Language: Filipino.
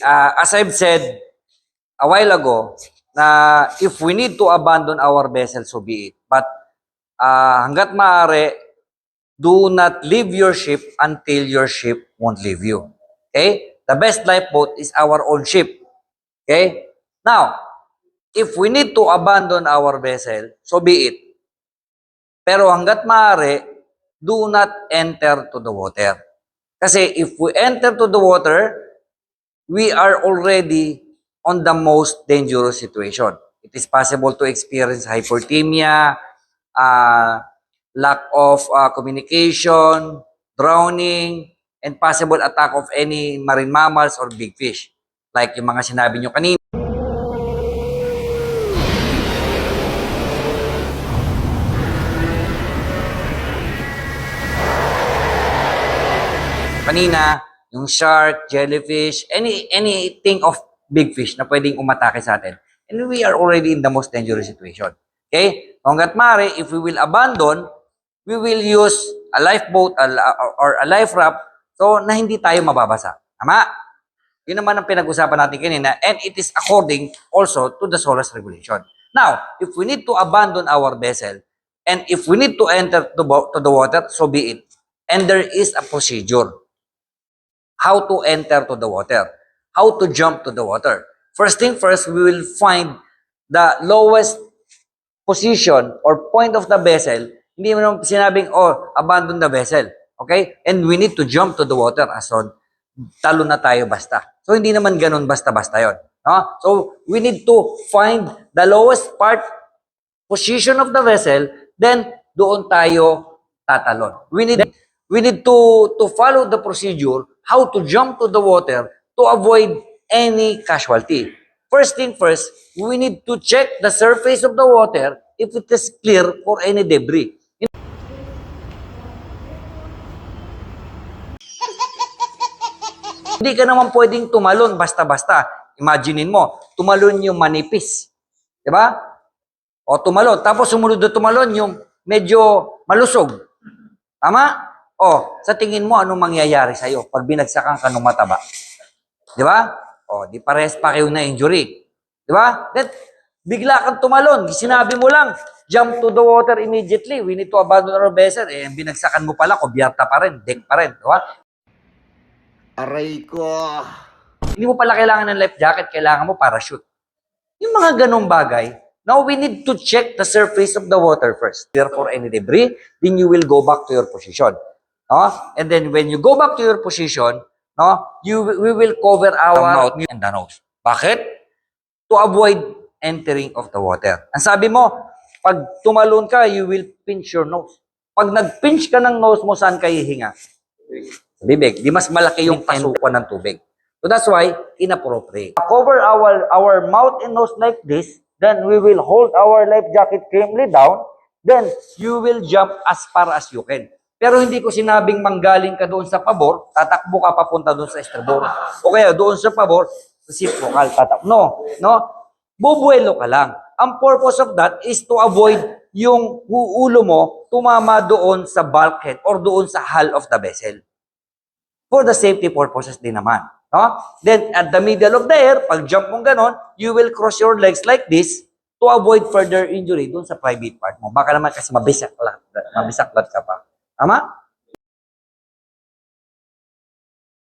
As I've said a while ago, na if we need to abandon our vessel, so be it. But hanggat maaari, do not leave your ship until your ship won't leave you. Okay? The best lifeboat is our own ship. Okay? Now, if we need to abandon our vessel, so be it. Pero hanggat maaari, do not enter to the water. Kasi if we enter to the water, we are already on the most dangerous situation. It is possible to experience hypothermia, lack of communication, drowning, and possible attack of any marine mammals or big fish. Like yung mga sinabi nyo kanina. Yung shark, jellyfish, anything of big fish na pwedeng umatake sa atin. And we are already in the most dangerous situation. Okay? Hanggat maaari, if we will abandon, we will use a lifeboat or a life raft so na hindi tayo mababasa. Tama? Yun naman ang pinag-usapan natin kanina, and it is according also to the SOLAS regulation. Now, if we need to abandon our vessel, and if we need to enter to the water, so be it. And there is a procedure. How to enter to the water. How to jump to the water. First thing first, we will find the lowest position or point of the vessel. Hindi mo naman sinabing, oh, abandon the vessel. Okay? And we need to jump to the water as on, talo na tayo basta. So, hindi naman ganun basta-basta yun. No? So, we need to find the lowest position of the vessel, then doon tayo tatalon. We need to follow the procedure how to jump to the water to avoid any casualty. First thing first, we need to check the surface of the water if it is clear for any debris. Hindi ka naman pwedeng tumalon basta-basta. Imaginein mo, tumalon yung manipis. Diba? O tumalon. Tapos sumunod na tumalon yung medyo malusog. Tama? O, sa tingin mo, anong mangyayari sa'yo pag binagsakan ka ng mataba? Diba? O, di pares pa kayo na injury. Diba? Then, bigla kang tumalon. Sinabi mo lang, jump to the water immediately. We need to abandon our vessel. Eh, binagsakan mo pala, kubyarta pa rin, deck pa rin. Diba? Aray ko. Hindi mo pala kailangan ng life jacket, kailangan mo parachute. Yung mga ganong bagay, now we need to check the surface of the water first. Therefore, any debris, then you will go back to your position. No? And then when you go back to your position, no, we will cover our mouth and the nose. Bakit? To avoid entering of the water. Ang sabi mo, pag tumalon ka, you will pinch your nose. Pag nag-pinch ka ng nose mo, saan ka hihinga? Bibig. Di mas malaki yung pasukan ng tubig. So that's why, inappropriate. Cover our mouth and nose like this, then we will hold our life jacket firmly down, then you will jump as far as you can. Pero hindi ko sinabing manggaling ka doon sa pabor, tatakbo ka papunta doon sa estribor. O kaya doon sa pabor, reciprocal tatakbo. No? Bubuelo ka lang. Ang purpose of that is to avoid yung ulo mo tumama doon sa bulkhead or doon sa hull of the vessel. For the safety purposes din naman. No? Then, at the middle of the air, pag jump mong ganon, you will cross your legs like this to avoid further injury doon sa private part mo. Baka naman kasi mabisaklat ka pa. Tama?